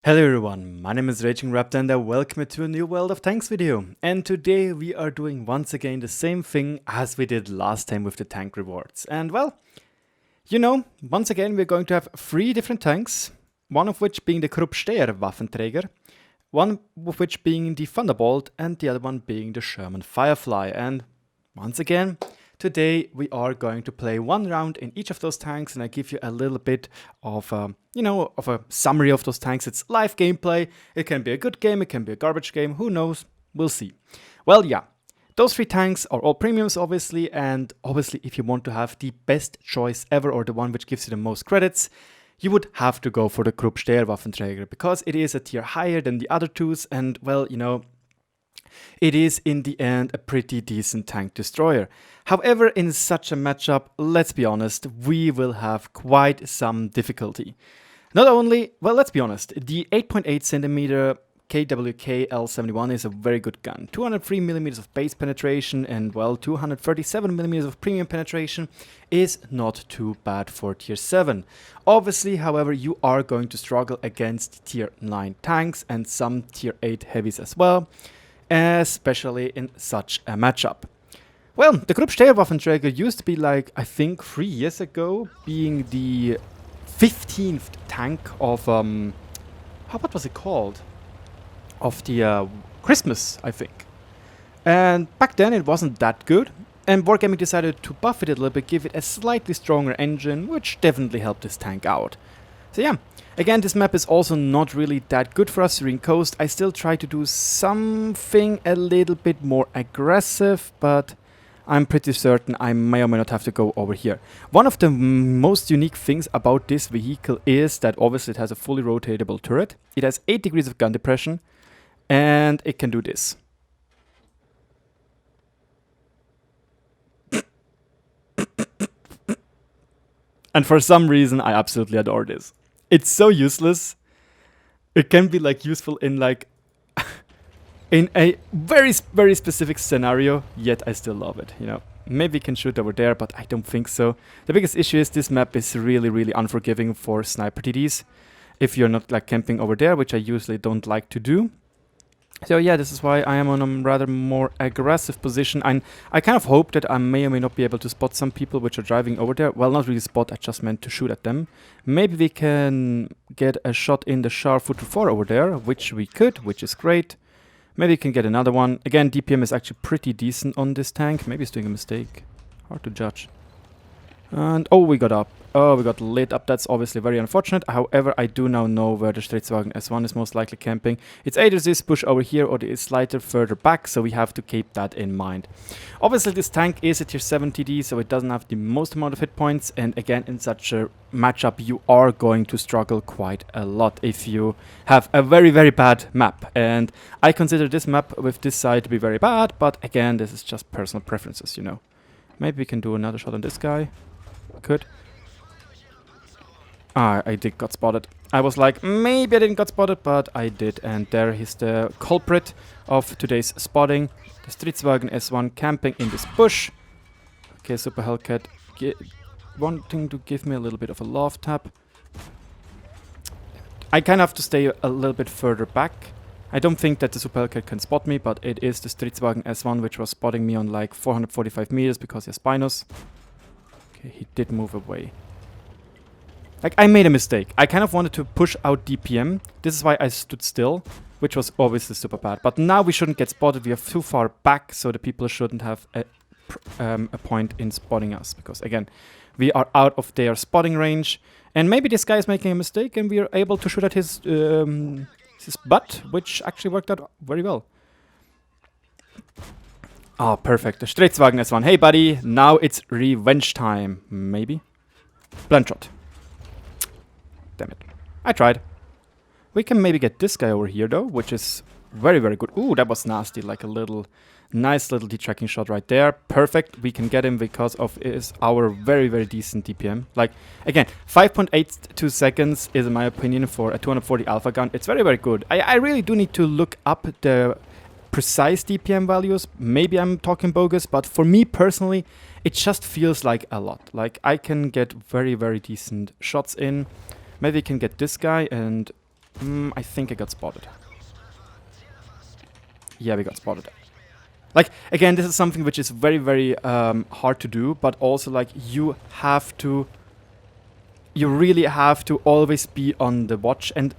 Hello everyone, my name is RagingRaptor and I welcome you to a new World of Tanks video. And today we are doing once again the same thing as we did last time with the Tankrewards. And well, once again we're going to have 3 different tanks, one of which being the Krupp Steyr WT, one of which being the Thunderbolt and the other one being the Sherman Firefly. And once again, today we are going to play one round in each of those tanks, and I give you a little bit of a summary of those tanks. It's live gameplay. It can be a good game, it can be a garbage game, who knows? We'll see. Well, yeah, those 3 tanks are all premiums, obviously, and obviously if you want to have the best choice ever or the one which gives you the most credits, you would have to go for the Krupp Steyr WT because it is a tier higher than the other twos, and well, it is in the end a pretty decent tank destroyer. However, in such a matchup, let's be honest, we will have quite some difficulty. Not only, well, let's be honest, the 8.8cm KWK L71 is a very good gun. 203mm of base penetration and, well, 237mm of premium penetration is not too bad for tier 7. Obviously, however, you are going to struggle against tier 9 tanks and some tier 8 heavies as well, especially in such a matchup. Well, the Krupp Steyr WT used to be, like, I think 3 years ago, being the 15th tank of, what was it called? Of the Christmas, I think. And back then it wasn't that good, and Wargaming decided to buff it a little bit, give it a slightly stronger engine, which definitely helped this tank out. So yeah, again, this map is also not really that good for us, Serene Coast. I still try to do something a little bit more aggressive, but I'm pretty certain I may or may not have to go over here. One of the most unique things about this vehicle is that obviously it has a fully rotatable turret. It has 8 degrees of gun depression, and it can do this. And for some reason, I absolutely adore this. It's so useless. It can be like useful in like in a very specific scenario, yet I still love it, Maybe we can shoot over there, but I don't think so. The biggest issue is this map is really unforgiving for sniper TDs. If you're not like camping over there, which I usually don't like to do. So yeah, this is why I am on a rather more aggressive position. And I kind of hope that I may or may not be able to spot some people which are driving over there. Well, not really spot, I just meant to shoot at them. Maybe we can get a shot in the Char 4 over there, which we could, which is great. Maybe we can get another one. Again, DPM is actually pretty decent on this tank. Maybe he's doing a mistake. Hard to judge. And oh, we got up. Oh, we got lit up. That's obviously very unfortunate. However, I do now know where the Stritzwagen S1 is most likely camping. It's either this bush over here or it's slightly further back, so we have to keep that in mind. Obviously, this tank is a tier 7 TD, so it doesn't have the most amount of hit points. And again, in such a matchup, you are going to struggle quite a lot if you have a very bad map. And I consider this map with this side to be very bad, but again, this is just personal preferences, Maybe we can do another shot on this guy. Could. I did got spotted. I was like, maybe I didn't got spotted, but I did. And there is the culprit of today's spotting. The Stritzwagen S1 camping in this bush. Okay, Super Hellcat wanting to give me a little bit of a love tap. I kind of have to stay a little bit further back. I don't think that the Super Hellcat can spot me, but it is the Stritzwagen S1 which was spotting me on like 445 meters because he has Spinos. Okay, he did move away. Like, I made a mistake. I kind of wanted to push out DPM. This is why I stood still, which was obviously super bad. But now we shouldn't get spotted. We are too far back, so the people shouldn't have a point in spotting us. Because, again, we are out of their spotting range. And maybe this guy is making a mistake, and we are able to shoot at his butt, which actually worked out very well. Oh, perfect. The Stritzwagen S1. Hey, buddy. Now it's revenge time. Maybe. Blind shot. Damn it. I tried. We can maybe get this guy over here, though, which is very good. Ooh, that was nasty. Like a nice little detracking shot right there. Perfect. We can get him because of our very decent DPM. Like, again, 5.82 seconds is, in my opinion, for a 240 alpha gun. It's very good. I really do need to look up the precise DPM values. Maybe I'm talking bogus, but for me personally, it just feels like a lot. Like, I can get very decent shots in. Maybe we can get this guy and I think I got spotted. Yeah, we got spotted. Like, again, this is something which is very, very hard to do, but also, like, you really have to always be on the watch. And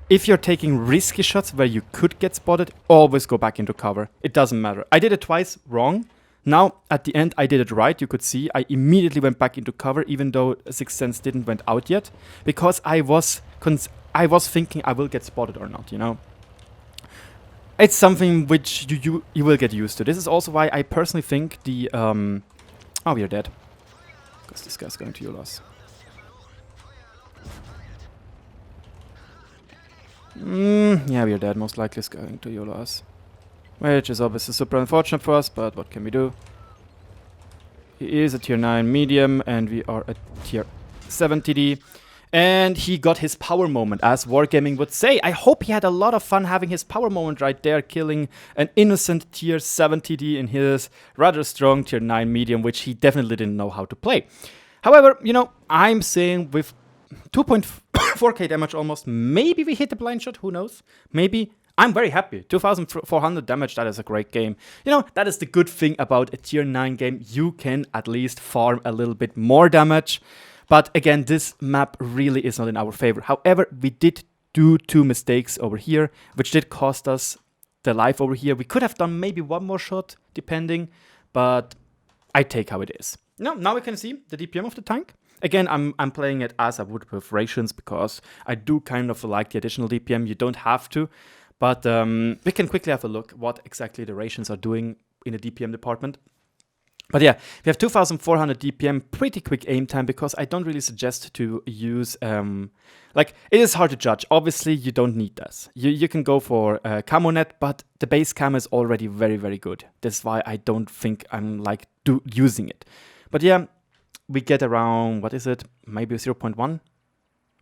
if you're taking risky shots where you could get spotted, always go back into cover. It doesn't matter. I did it twice wrong. Now, at the end, I did it right. You could see I immediately went back into cover, even though Sixth Sense didn't went out yet, because I was thinking I will get spotted or not, you know? It's something which you will get used to. This is also why I personally think the... oh, we are dead. Because this guy's going to heal us. Yeah, we are dead. Most likely is going to heal us. Which is obviously super unfortunate for us, but what can we do? He is a tier 9 medium, and we are a tier 7 TD. And he got his power moment, as Wargaming would say. I hope he had a lot of fun having his power moment right there, killing an innocent tier 7 TD in his rather strong tier 9 medium, which he definitely didn't know how to play. However, you know, I'm saying with 2.4k damage almost, maybe we hit the blind shot, who knows? Maybe. I'm very happy. 2400 damage, that is a great game. You know, that is the good thing about a tier 9 game. You can at least farm a little bit more damage. But again, this map really is not in our favor. However, we did do 2 mistakes over here, which did cost us the life over here. We could have done maybe one more shot, depending, but I take how it is. Now we can see the DPM of the tank. Again, I'm playing it as I would with rations, because I do kind of like the additional DPM. You don't have to, but we can quickly have a look what exactly the rations are doing in the DPM department. But yeah, we have 2400 DPM, pretty quick aim time, because I don't really suggest to use, like, it is hard to judge. Obviously, you don't need this. You can go for camo net, but the base camo is already very, very good. That's why I don't think I'm, like, using it. But yeah, we get around, what is it, maybe 0.1?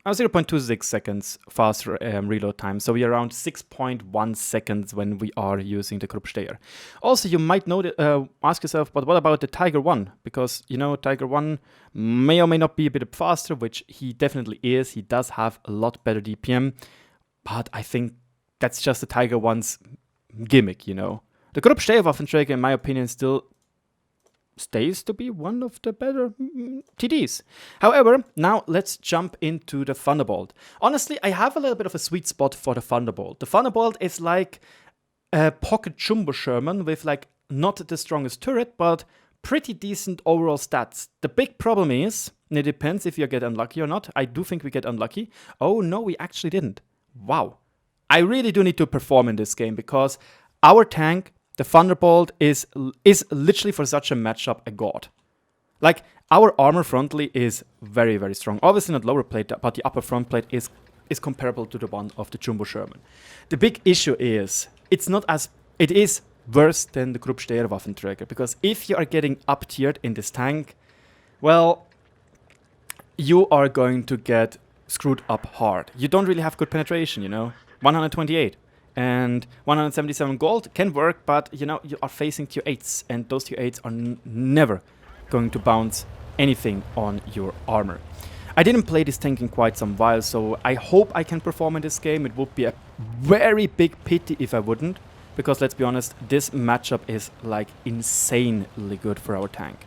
0.26 seconds faster reload time, so we are around 6.1 seconds when we are using the Krupp Steyr. Also, you might ask yourself, but what about the Tiger 1? Because, you know, Tiger 1 may or may not be a bit faster, which he definitely is. He does have a lot better DPM, but I think that's just the Tiger 1's gimmick, you know. The Krupp Steyr Waffenträger, in my opinion, still stays to be one of the better TDs. However, now let's jump into the Thunderbolt. Honestly, I have a little bit of a sweet spot for the Thunderbolt. The Thunderbolt is like a pocket jumbo Sherman with, like, not the strongest turret, but pretty decent overall stats. The big problem is, and it depends if you get unlucky or not. I do think we get unlucky. Oh no, we actually didn't. Wow. I really do need to perform in this game, because our tank, the Thunderbolt, is literally for such a matchup a god. Like, our armor frontally is very, very strong. Obviously not lower plate, but the upper front plate is comparable to the one of the Jumbo Sherman. The big issue is, it is worse than the Krupp Steyr Waffenträger, because if you are getting up-tiered in this tank, well, you are going to get screwed up hard. You don't really have good penetration, you know? 128. And 177 gold can work, but, you know, you are facing tier 8s, and those tier 8s are never going to bounce anything on your armor. I didn't play this tank in quite some while, so I hope I can perform in this game. It would be a very big pity if I wouldn't, because let's be honest, this matchup is, like, insanely good for our tank.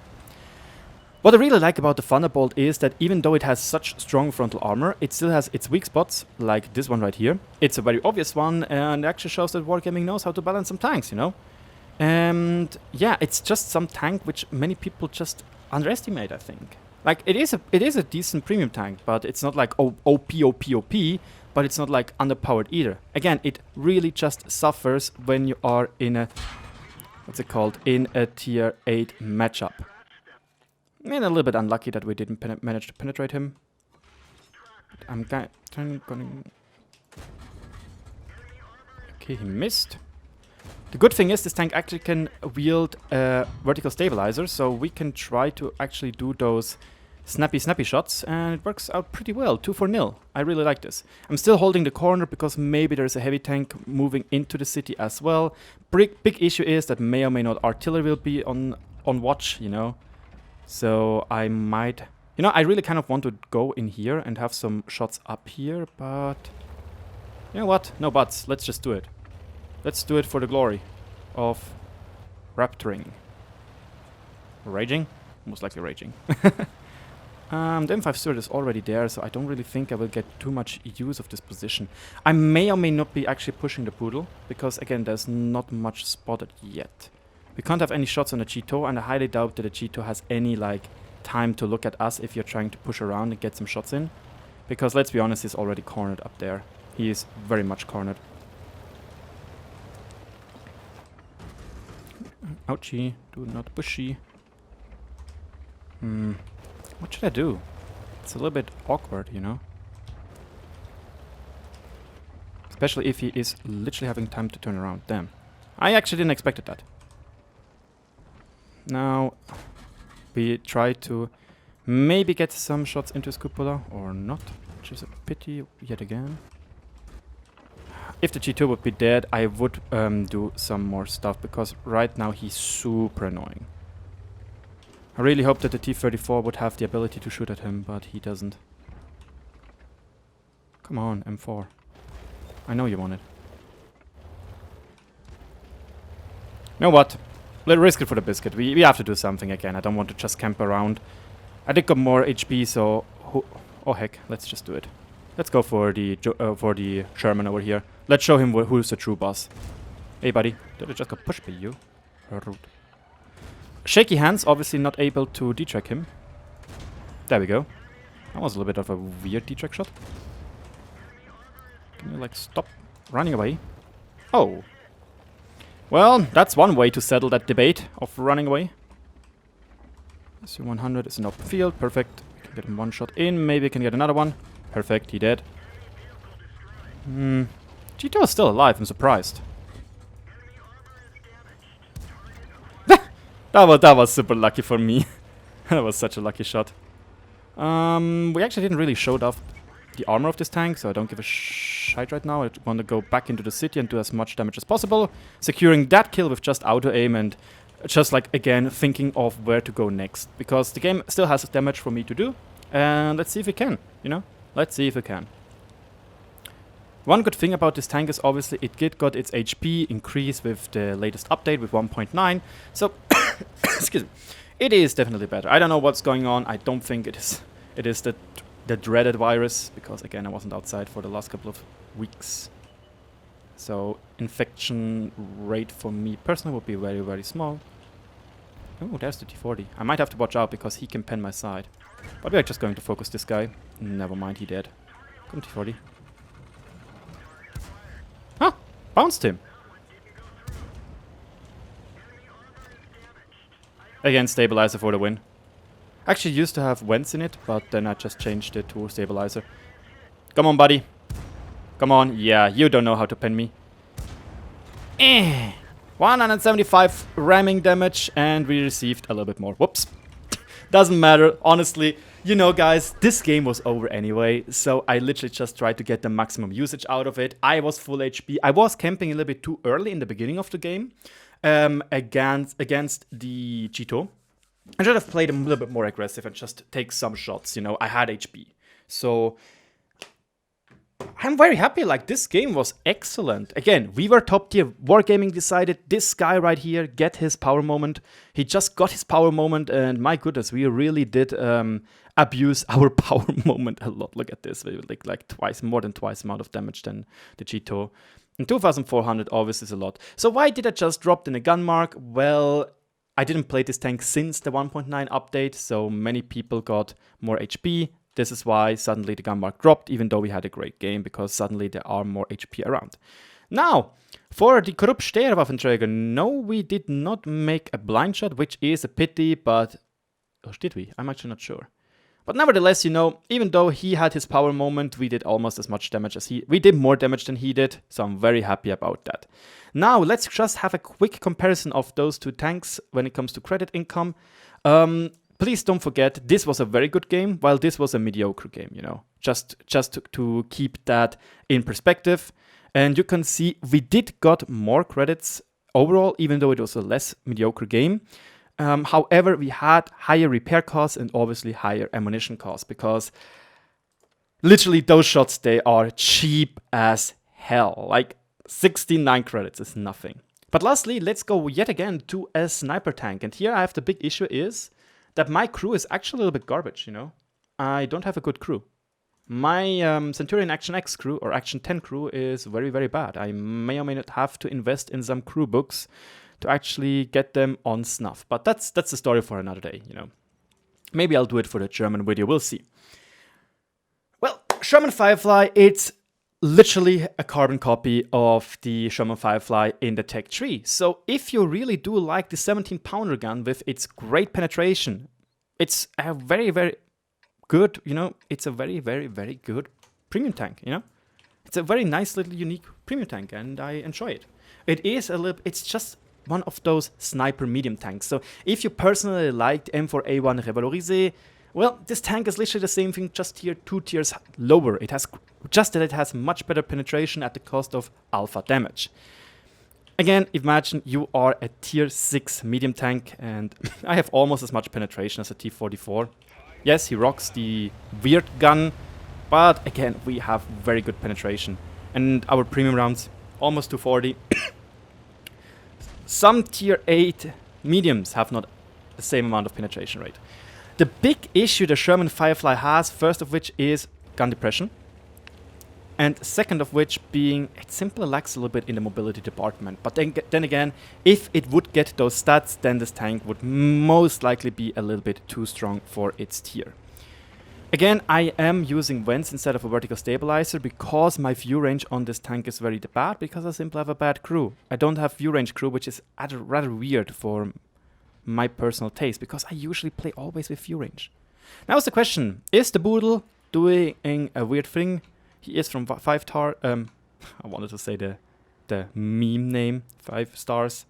What I really like about the Thunderbolt is that even though it has such strong frontal armor, it still has its weak spots, like this one right here. It's a very obvious one, and it actually shows that Wargaming knows how to balance some tanks, you know? And yeah, it's just some tank which many people just underestimate, I think. Like, it is a decent premium tank, but it's not like OP, but it's not like underpowered either. Again, it really just suffers when you are in a, what's it called, in a tier 8 matchup. And a little bit unlucky that we didn't manage to penetrate him. But I'm going... Okay, he missed. The good thing is this tank actually can wield a vertical stabilizer, so we can try to actually do those snappy shots, and it works out pretty well. 2-4-0. I really like this. I'm still holding the corner because maybe there's a heavy tank moving into the city as well. Big issue is that may or may not artillery will be on watch, you know. So I might... You know, I really kind of want to go in here and have some shots up here, but... You know what? No buts. Let's just do it. Let's do it for the glory of raptoring. Raging? Most likely raging. The M5 Steward is already there, so I don't really think I will get too much use of this position. I may or may not be actually pushing the Poodle, because again, there's not much spotted yet. We can't have any shots on the Cheeto, and I highly doubt that the Cheeto has any, like, time to look at us if you're trying to push around and get some shots in. Because, let's be honest, he's already cornered up there. He is very much cornered. Ouchie, do not pushy. What should I do? It's a little bit awkward, you know? Especially if he is literally having time to turn around. Damn. I actually didn't expect that. Now, we try to maybe get some shots into his cupola, or not, which is a pity yet again. If the G2 would be dead, I would do some more stuff, because right now he's super annoying. I really hope that the T-34 would have the ability to shoot at him, but he doesn't. Come on, M4. I know you want it. You know what? Let's risk it for the biscuit. We have to do something again. I don't want to just camp around. I did got more HP, so... oh heck, let's just do it. Let's go for the Sherman over here. Let's show him who's the true boss. Hey buddy, did I just got pushed by you? Rude. Shaky hands, obviously not able to detrack him. There we go. That was a little bit of a weird detrack shot. Can you like stop running away? Oh. Well, that's one way to settle that debate of running away. SU-100 is in open field, perfect. We can get him one shot in, maybe we can get another one. Perfect, he dead. G2 is still alive, I'm surprised. That was super lucky for me. That was such a lucky shot. We actually didn't really show off the armor of this tank, so I don't give a shite right now. I want to go back into the city and do as much damage as possible. Securing that kill with just auto aim and just like, again, thinking of where to go next. Because the game still has damage for me to do. And let's see if we can, you know? Let's see if we can. One good thing about this tank is obviously it got its HP increase with the latest update with 1.9. So, excuse me, it is definitely better. I don't know what's going on. I don't think it is. It is the dreaded virus, because again I wasn't outside for the last couple of weeks. So infection rate for me personally would be very, very small. Oh, there's the T-40. I might have to watch out because he can pen my side. But we're just going to focus this guy. Never mind, he dead. Come T-40. Huh! Bounced him! Again, stabilizer for the win. Actually used to have vents in it, but then I just changed it to stabilizer. Come on, buddy. Come on. Yeah, you don't know how to pen me. 175 ramming damage, and we received a little bit more. Whoops. Doesn't matter, honestly. You know, guys, this game was over anyway, so I literally just tried to get the maximum usage out of it. I was full HP. I was camping a little bit too early in the beginning of the game against the Cheeto. I should have played a little bit more aggressive and just take some shots, you know. I had HP. So I'm very happy. Like, this game was excellent. Again, we were top tier. Wargaming decided this guy right here get his power moment. He just got his power moment, and my goodness, we really did abuse our power moment a lot. Look at this. We like twice, more than twice the amount of damage than the Cheeto. And 2,400 obviously is a lot. So why did I just drop in a gun mark? Well, I didn't play this tank since the 1.9 update, so many people got more HP. This is why suddenly the gun mark dropped, even though we had a great game, because suddenly there are more HP around. Now, for the Krupp Steyr WT, no, we did not make a blind shot, which is a pity, but... Oh, did we? I'm actually not sure. But nevertheless, you know, even though he had his power moment, we did almost as much damage as he... We did more damage than he did, so I'm very happy about that. Now, let's just have a quick comparison of those two tanks when it comes to credit income. Please don't forget, this was a very good game, while this was a mediocre game, you know. Just to keep that in perspective. And you can see we did got more credits overall, even though it was a less mediocre game. However, we had higher repair costs and obviously higher ammunition costs, because literally those shots, they are cheap as hell. Like 69 credits is nothing. But lastly, let's go yet again to a sniper tank. And here I have the big issue is that my crew is actually a little bit garbage, you know. I don't have a good crew. My Centurion Action X crew or Action 10 crew is very, very bad. I may or may not have to invest in some crew books to actually get them on snuff. But that's the story for another day, you know. Maybe I'll do it for the German video, we'll see. Well, Sherman Firefly, it's literally a carbon copy of the Sherman Firefly in the Tech tree. So if you really do like the 17-pounder gun with its great penetration, it's a very, very good, you know, it's a very, very, very good premium tank, you know. It's a very nice little unique premium tank and I enjoy it. It's just one of those sniper medium tanks. So if you personally liked M4A1 Revalorisé, well, this tank is literally the same thing, just here 2 tiers lower. It has much better penetration at the cost of alpha damage. Again, imagine you are a tier 6 medium tank and I have almost as much penetration as a T44. Yes, he rocks the weird gun, but again, we have very good penetration. And our premium rounds, almost 240. Some tier 8 mediums have not the same amount of penetration rate. The big issue the Sherman Firefly has, first of which is gun depression. And second of which being, it simply lacks a little bit in the mobility department. But then again, if it would get those stats, then this tank would most likely be a little bit too strong for its tier. Again, I am using vents instead of a vertical stabilizer because my view range on this tank is very bad because I simply have a bad crew. I don't have view range crew, which is rather weird for my personal taste because I usually play always with view range. Now is the question, is the Boodle doing a weird thing? He is from 5 star, I wanted to say the meme name, 5 stars.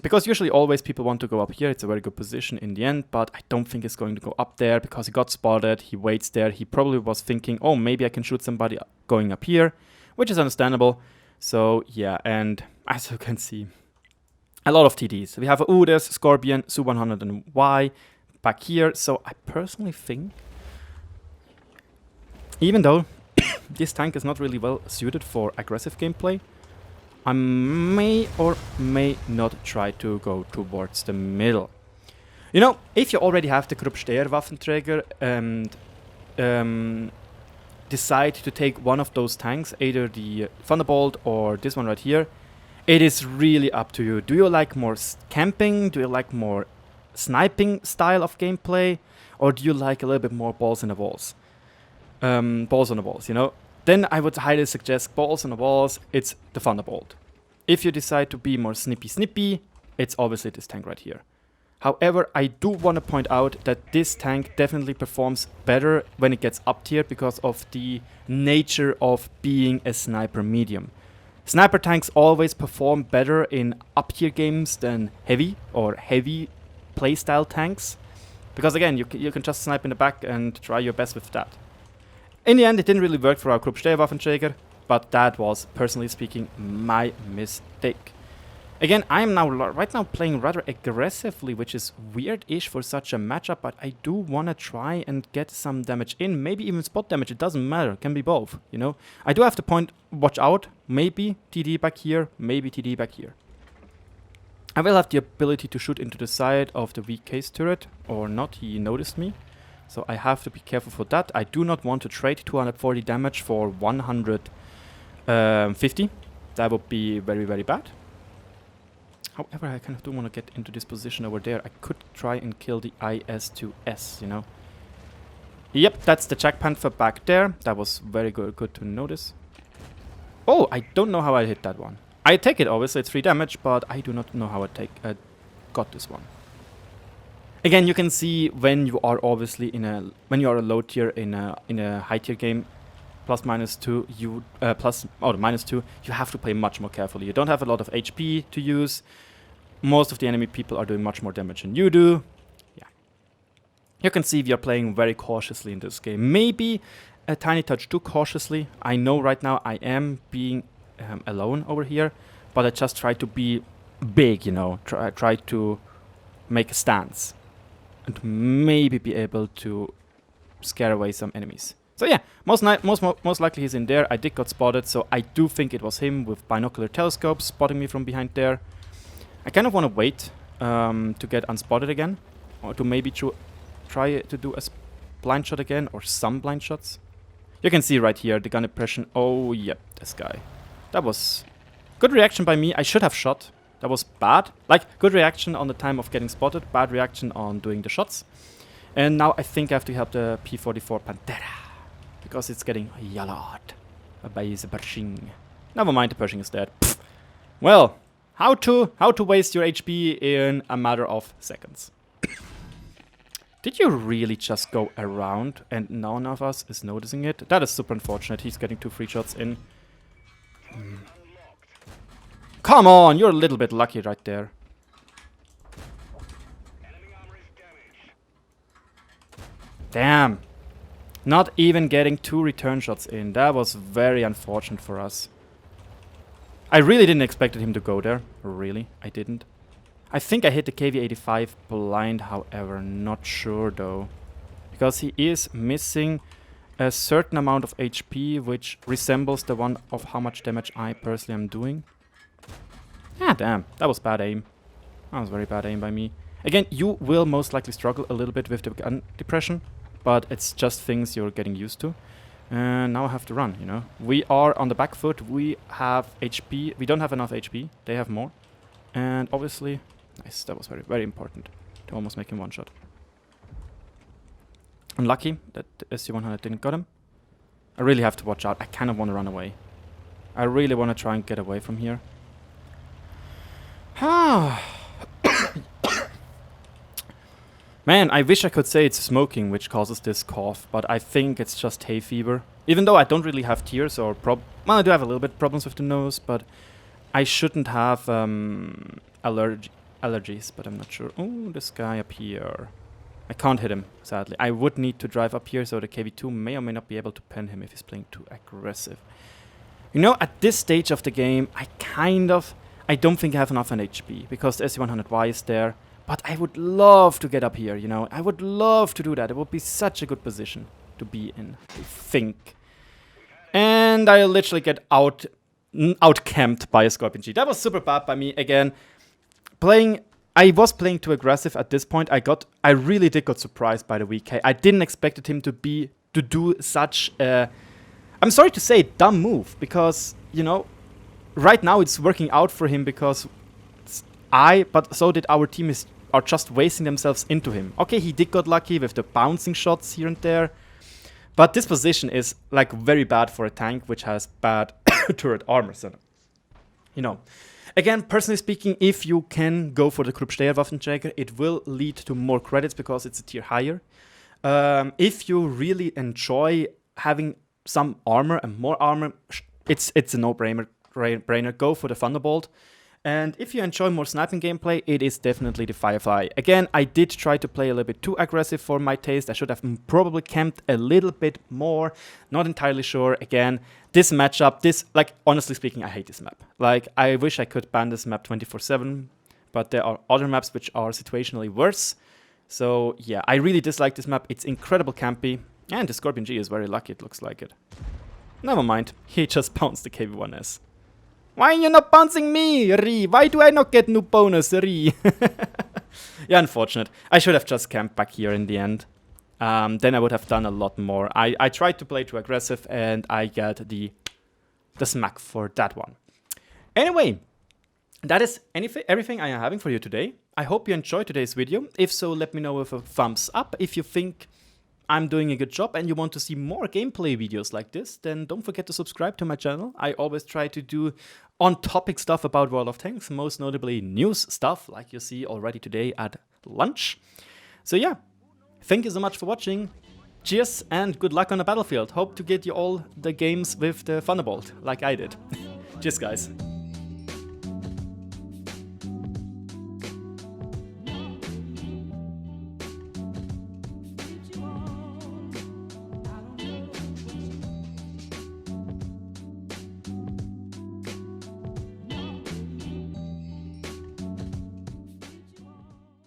Because usually always people want to go up here, it's a very good position in the end, but I don't think it's going to go up there because he got spotted, he waits there, he probably was thinking, oh, maybe I can shoot somebody going up here, which is understandable. So yeah, and as you can see, a lot of TDs. We have a Udes, Scorpion, Su-100 and Y back here. So I personally think, even though this tank is not really well suited for aggressive gameplay, I may or may not try to go towards the middle. You know, if you already have the Krupp Steyr Waffenträger and decide to take one of those tanks, either the Thunderbolt or this one right here, it is really up to you. Do you like more camping? Do you like more sniping style of gameplay? Or do you like a little bit more balls in the walls? Balls on the walls, you know? Then I would highly suggest balls on the walls, it's the Thunderbolt. If you decide to be more snippy, it's obviously this tank right here. However, I do want to point out that this tank definitely performs better when it gets up tier because of the nature of being a sniper medium. Sniper tanks always perform better in up tier games than heavy or heavy playstyle tanks. Because again, you can just snipe in the back and try your best with that. In the end, it didn't really work for our Krupp Steyr Waffenträger, but that was, personally speaking, my mistake. Again, I'm right now playing rather aggressively, which is weird-ish for such a matchup, but I do want to try and get some damage in, maybe even spot damage, it doesn't matter, it can be both, you know. I do have to watch out, maybe TD back here, maybe TD back here. I will have the ability to shoot into the side of the weak case turret, or not, he noticed me. So I have to be careful for that. I do not want to trade 240 damage for 150. That would be very, very bad. However, I kind of do want to get into this position over there. I could try and kill the IS-2S, you know. Yep, that's the Jack Panther back there. That was very good to notice. Oh, I don't know how I hit that one. I take it, obviously, it's 3 damage, but I do not know how I got this one. Again, you can see when you are obviously when you are a low tier in a high tier game, ±2, -2, you have to play much more carefully. You don't have a lot of HP to use. Most of the enemy people are doing much more damage than you do. Yeah. You can see we are playing very cautiously in this game. Maybe a tiny touch too cautiously. I know right now I am being alone over here, but I just try to be big, you know, try to make a stance and maybe be able to scare away some enemies. So yeah, most likely he's in there. I did got spotted, so I do think it was him with binocular telescopes spotting me from behind there. I kind of want to wait to get unspotted again, or to maybe try to do a blind shot again, or some blind shots. You can see right here the gun impression. Oh yep, this guy. That was good reaction by me. I should have shot. That was bad. Like, good reaction on the time of getting spotted, bad reaction on doing the shots. And now I think I have to help the P-44 Pantera, because it's getting yellowed by the Pershing. Never mind, the Pershing is dead. Pfft. Well, how to waste your HP in a matter of seconds. Did you really just go around and none of us is noticing it? That is super unfortunate. He's getting 2 free shots in. Come on, you're a little bit lucky right there. Damn. Not even getting 2 return shots in. That was very unfortunate for us. I really didn't expect him to go there. Really, I didn't. I think I hit the KV-85 blind, however. Not sure though. Because he is missing a certain amount of HP, which resembles the one of how much damage I personally am doing. Ah, damn. That was bad aim. That was very bad aim by me. Again, you will most likely struggle a little bit with the gun depression, but it's just things you're getting used to. And now I have to run, you know. We are on the back foot. We have HP. We don't have enough HP. They have more. And obviously, nice. That was very, very important to almost make him one shot. Unlucky that the SU-100 didn't got him. I really have to watch out. I kind of want to run away. I really want to try and get away from here. Man, I wish I could say it's smoking which causes this cough, but I think it's just hay fever. Even though I don't really have tears or well, I do have a little bit problems with the nose, but I shouldn't have allergies, but I'm not sure. Oh, this guy up here. I can't hit him, sadly. I would need to drive up here, so the KV-2 may or may not be able to pen him if he's playing too aggressive. You know, at this stage of the game, I don't think I have enough on HP, because the SU-100Y is there. But I would love to get up here, you know. I would love to do that. It would be such a good position to be in, I think. And I literally get out-camped by a Scorpion G. That was super bad by me. Again, I was playing too aggressive at this point. I really did got surprised by the VK. I didn't expect him to do such a, I'm sorry to say, dumb move. Because, you know, right now it's working out for him because but so did our team are just wasting themselves into him. Okay, he did got lucky with the bouncing shots here and there. But this position is like very bad for a tank which has bad turret armor. So, you know, again, personally speaking, if you can go for the Krupp Steyr WT, it will lead to more credits because it's a tier higher. If you really enjoy having some armor and more armor, it's a no-brainer. Go for the Thunderbolt. And if you enjoy more sniping gameplay, it is definitely the Firefly. Again, I did try to play a little bit too aggressive for my taste. I should have probably camped a little bit more. Not entirely sure. Again, this matchup, like, honestly speaking, I hate this map. Like, I wish I could ban this map 24/7, but there are other maps which are situationally worse. So, yeah, I really dislike this map. It's incredible campy. And the Scorpion G is very lucky, it looks like it. Never mind. He just bounced the KV-1S. Why are you not bouncing me, Ree? Why do I not get new bonus, Ree? Yeah, unfortunate. I should have just camped back here in the end. Then I would have done a lot more. I tried to play too aggressive and I got the smack for that one. Anyway, that is everything I am having for you today. I hope you enjoyed today's video. If so, let me know with a thumbs up. If you think I'm doing a good job and you want to see more gameplay videos like this, then don't forget to subscribe to my channel. I always try to do on-topic stuff about World of Tanks, most notably news stuff, like you see already today at lunch. So yeah, thank you so much for watching. Cheers and good luck on the battlefield. Hope to get you all the games with the Thunderbolt, like I did. Cheers, guys.